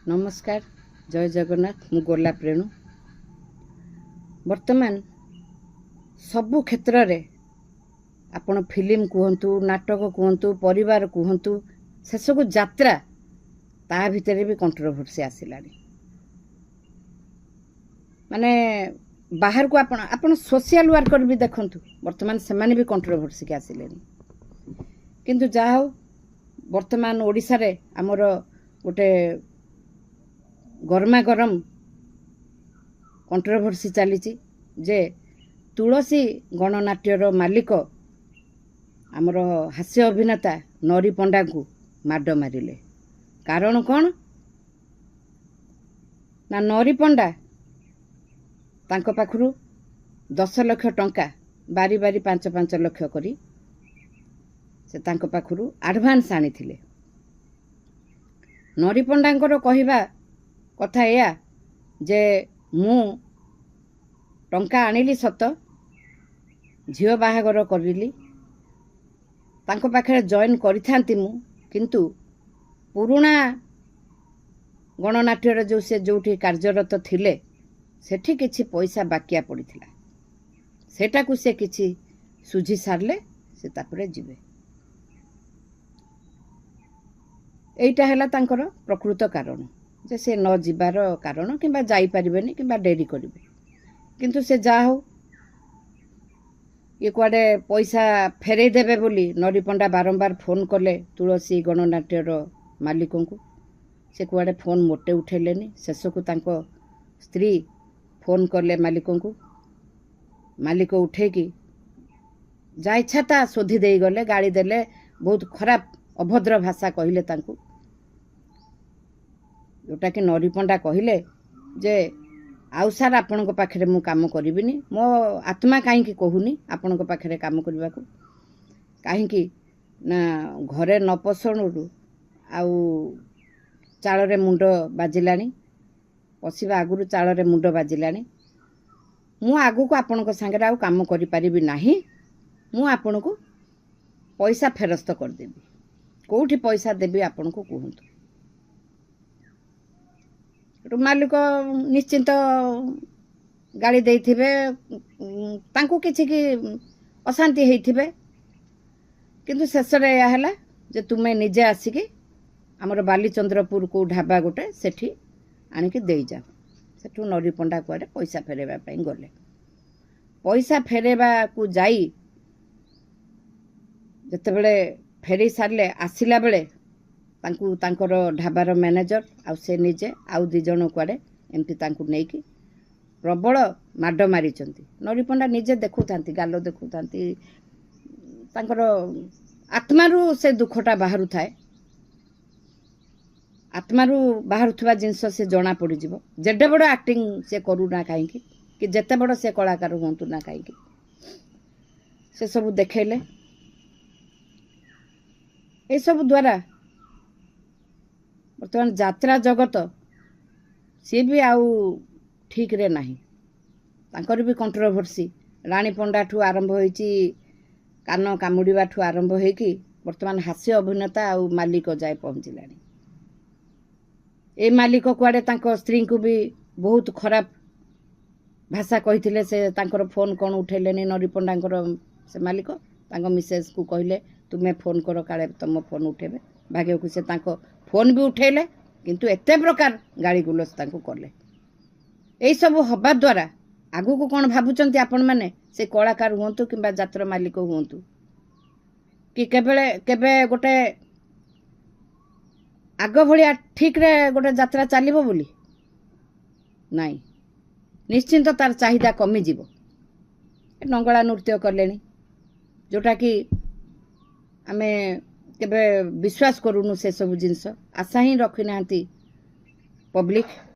नमस्कार जय जगन्नाथ मु गोलाप रेणु वर्तमान सबु क्षेत्र रे आपण फिल्म कहतु नाटक कहतु परिवार कहतु शेषक यात्रा ता भितर भी कंट्रोवर्सी आसला माने बाहर को आपण सोशल वर्कर भी देखंतु वर्तमान से माने भी कंट्रोवर्सी के आसिले किंतु जा हो वर्तमान ओडिसा रे हमर गोटे गरमा गरम कंट्रोवर्सी चली जे तुलसी गणनाट्यर मालिक आमर हास्य अभिनेता नरी पंडा को माड मारिले कारण कौन ना नरी पंडा तांको पाखरु 10 लाख टंका बारी बारी 5-5 लाख करी से तांको पाखरु एडवांस आनी थिले। नरी पंडांकर कहिबा कथा या जे मु टंका आनिली सत झियो बाहागर करिली तांको पाखे जॉइन करिथांती मु किंतु पुराणा गणनाट्यर जो से जोठी कार्यरत थिले सेठी किछि पैसा बाकिया पड़िथिला सेटा को से किछि सुझी सारले से तापरे जिवे एइटा हैला तांकर प्रकृत कारण जे से न जिबार कारण किंबा जाई परिबेनी किंबा डेरी करिवे किंतु से जा हो ये कुआडे पैसा फेरे देबे बोली नरी पंडा बारंबार फोन कले तुलसी गणनाट्यर मालिकों को से कुआडे फोन मोटे उठेलेनी शेषकु तांको स्त्री फोन करले मालिकों को मालिक उठे कि जा इच्छा ता शोधी दे गले गाड़ी देले बहुत खराब अभद्र भाषा कहले तांको जोटा कि नरी पंडा कहले जे आउ सार आपण पाखे मु काम करिबिनी मो आत्मा कहीं कहूनी आपण पाखे काम करने को कहीं ना घरे न पसणु आउ चाल मुंड बाजिलानी पशिबा आगुरु चाल मुंड बाजिलानी मु आगु को आपण सांगे आउ काम करि परिबि नाही मु आपण को पैसा फेरस्त कर देबी कोठी पैसा देबी आपण को कहंतु मालिक निश्चिंत गाड़ी देथिबे तांको किछि कि अशांति हेथिबे किंतु शेष रे या हला जे तुमे निजे आसिकी हमर बालीचंद्रपुर को ढाबा गोटे सेठी आनिकी देई जा सेठू नरी पंडा कुआडे पैसा फेरेबा पई गले पैसा फेरेबा को जाई जते बेले फेरी सारले आसिला बेले तांकु तांकर ढाबार मैनेजर आ से निजे आउ 2 जण कुआडे एमती तांकु नेकी प्रबल माड मारी नरी पंडा निजे देखुथांती गालो देखुथांती तांकर आत्मारू से दुखटा बाहरु थाए आत्मारू बाहरु थवा जिंस से जना पड़ी जिवो जेडे बड़ एक्टिंग से करू ना काहे कि जेते बड़ से कलाकार होंतु ना काहे से सब देखेले ए सब द्वारा बर्तमान यात्रा जगत सी भी आउ ठीक रे नाही तांकर भी कंट्रोवर्सी रानी पंडा ठू आरंभ होईची कान कामुड़ीबा ठू आरंभ होईकी बर्तमान हास्य अभिनेता आउ मालिक जाए पहुंचलानी ए मालिक कुआडे तांको स्त्री को भी बहुत खराब भाषा कहिथिले से तांकर फोन कोन उठेलेनी नरी पंडांकर से मालिक तांको मिसेस को कहले तुमे फोन करो काले तुम फोन उठेबे भाग्य को से तांको फोन भी उठेले किंतु एते प्रकार गाड़ी गुलस तांको करले एई सब हबा द्वारा आगु को कोन भाबुचंती आपण माने से कलाकार हुंतु किंबा यात्रा मालिक हुंतु कि केबे गोटे आग भलिया ठीक रे गोटे यात्रा चलिबो बोली नाही निश्चिंत तार चाहिदा कमी जीवो नंगला नृत्य करलेनी जोटा कि आमे केबे विश्वास करूनु से सब जिंस आशा ही रखी नांती पब्लिक